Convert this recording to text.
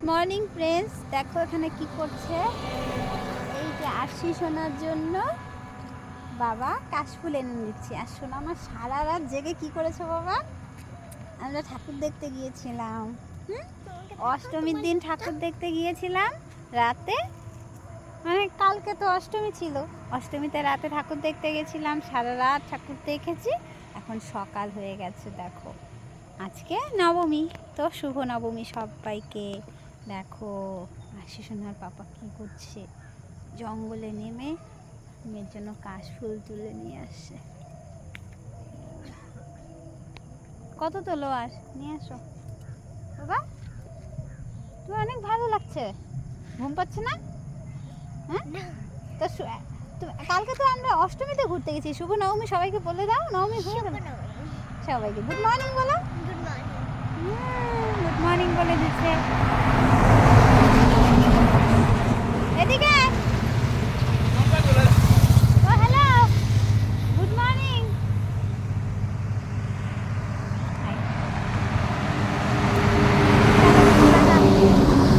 Morning friends, দেখো এখানে কি করছে। এই যে আরশি শোনার জন্য বাবা কাশফুল এনে দিচ্ছে। আর শোনা আমার সারা রাত জেগে কি করেছে বাবা? আমরা ঠাকুর দেখতে গিয়েছিলাম। অষ্টমীর দিন ঠাকুর দেখতে গিয়েছিলাম রাতে, মানে কালকে তো অষ্টমী ছিল। অষ্টমীতে রাতে ঠাকুর দেখতে গেছিলাম, সারা রাত ঠাকুর দেখেছি। এখন সকাল হয়ে গেছে, দেখো আজকে নবমী। তো শুভ নবমী সবাইকে। দেখো আরশি সোনার পাপা কি করছে, জঙ্গলে নেমে মেয়ের জন্য কাশফুল তুলে নিয়ে আসছে। কত তোলো আর নিয়ে আসো বাবা। তোমার অনেক ভালো লাগছে, ঘুম পাচ্ছে না? হ্যাঁ, তো কালকে তো আমরা অষ্টমীতে ঘুরতে গেছি। শুভ নবমী সবাইকে বলে দাও। নবমী হয়ে গেল, সবাইকে গুড মর্নিং বলো। Good morning. গুড মর্নিং বলে দিচ্ছে।